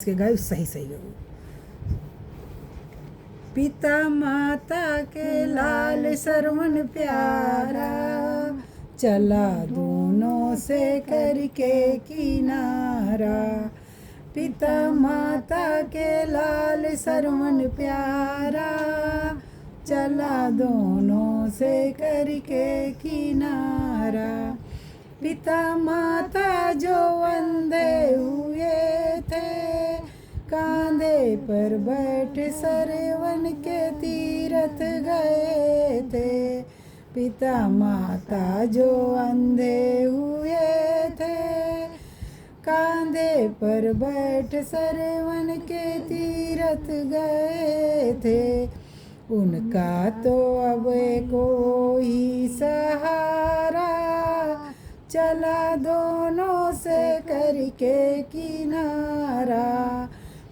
के गाय सही सही गाओ। पिता माता के लाल सरवन प्यारा, चला दोनों से करके किनारा। पिता माता के लाल सरवन प्यारा, चला दोनों से करके किनारा। पिता माता जो अंधे हुए थे, कांधे पर बैठ सरवन के तीरथ गए थे। पिता माता जो अंधे हुए थे, कांधे पर बैठ सरवन के तीरथ गए थे। उनका तो अब कोई सहारा, चला दोनों से करके किनारा।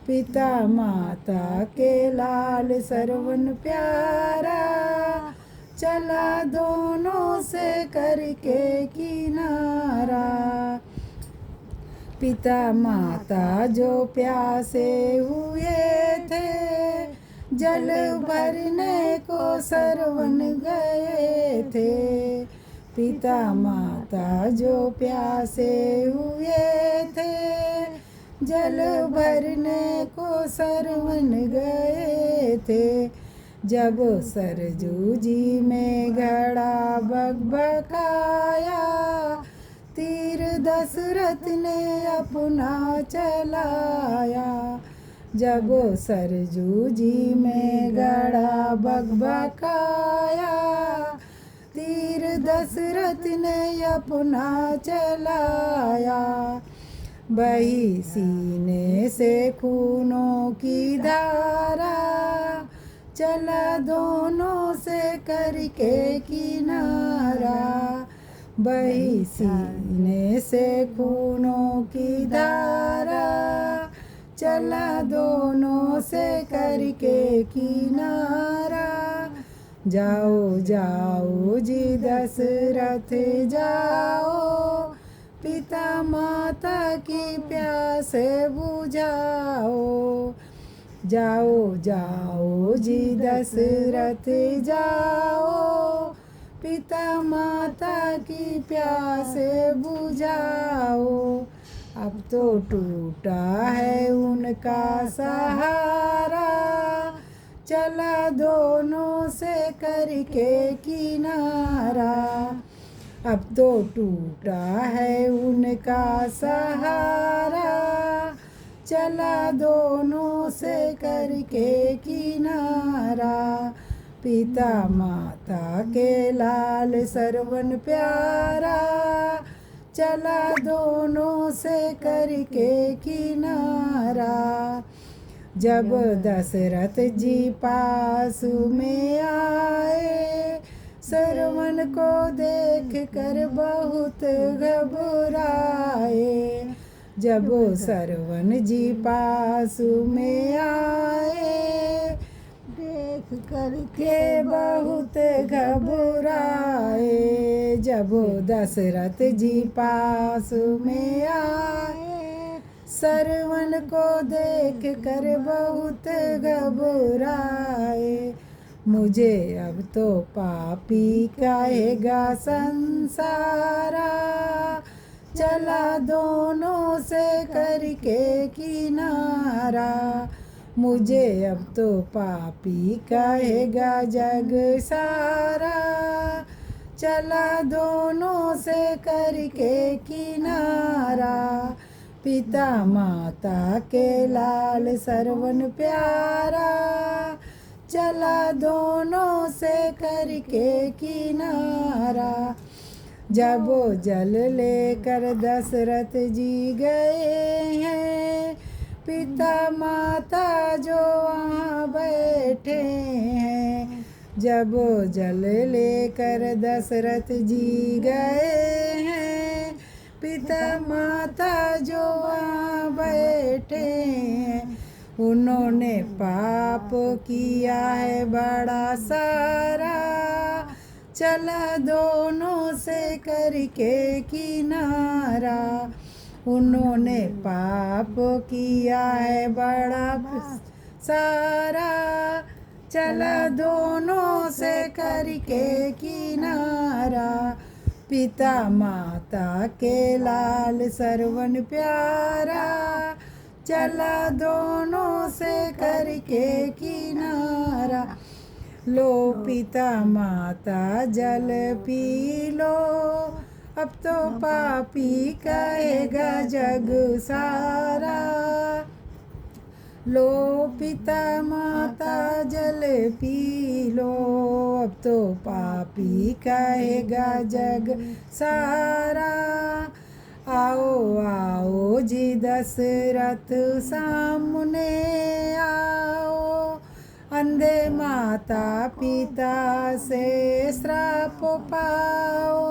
पिता माता के लाल सरवन प्यारा, चला दोनों से करके किनारा। पिता माता जो प्यासे हुए थे, जल भरने को सरवन गए थे। पिता माता जो प्यासे हुए थे, जल भरने को सरवन गए थे। जब सरजू जी में घड़ा बकबकाया, तीर दशरथ ने अपना चलाया। जब सरजू जी में घड़ा बकबकाया, तीर दशरथ ने अपना चलाया। बही सीने से खूनों की धारा, चला दोनों से करके किनारा। बही सीने से खूनों की धारा, चला दोनों से करके किनारा। जाओ जाओ जी दशरथ जाओ, पिता माता की प्यास बुझाओ। जाओ जाओ जी दशरथ जाओ, पिता माता की प्यास बुझाओ। अब तो टूटा है उनका सहारा, चला दोनों से करके किनारा। अब तो टूटा है उनका सहारा, चला दोनों से करके किनारा। पिता माता के लाल सरवन प्यारा, चला दोनों से करके किनारा। जब दशरथ जी पास में आए, सरवन को देख कर बहुत घबराए। जब सरवन जी पास में आए, देख कर के बहुत घबराए। जब दशरथ जी पास में आए, सरवन को देख कर बहुत घबराए। मुझे अब तो पापी कहेगा संसारा, चला दोनों से करके किनारा। मुझे अब तो पापी कहेगा जग सारा, चला दोनों से करके किनारा। पिता माता के लाल सरवन प्यारा, चला दोनों से करके किनारा। जब जल लेकर दशरथ जी गए हैं, पिता माता जो वहाँ बैठे हैं। जब जल लेकर दशरथ जी गए हैं, पिता माता जो वहाँ बैठे हैं। उन्होंने पाप किया है बड़ा सारा, चला दोनों से करके किनारा। उन्होंने पाप किया है बड़ा सारा, चला दोनों से करके किनारा। पिता माता के लाल सरवन प्यारा, चला दोनों से करके किनारा। लो पिता माता जल पी लो, अब तो पापी कहेगा जग सारा। लो पिता माता जल पी लो, अब तो पापी कहेगा जग सारा। आओ आओ जी दशरथ सामने आओ, अंधे माता पिता से श्राप पाओ।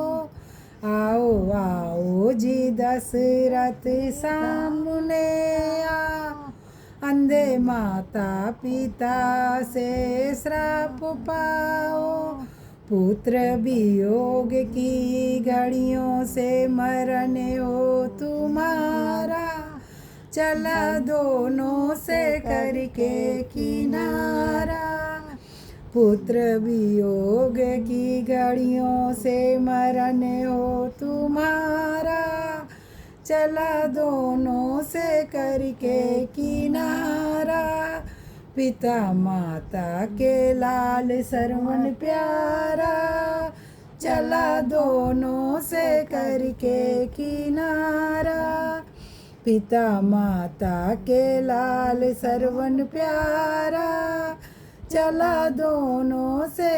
आओ आओ जी दशरथ सामने आओ, अंधे माता पिता से श्राप पाओ। पुत्र वियोग की घड़ियों से मरण हो तुम्हारा, चला दोनों से करके किनारा। पुत्र वियोग की घड़ियों से मरण हो तुम्हारा, चला दोनों से करके किनारा। पिता माता के लाल सरवन प्यारा, चला दोनों से करके किनारा। पिता माता के लाल सरवन प्यारा, चला दोनों से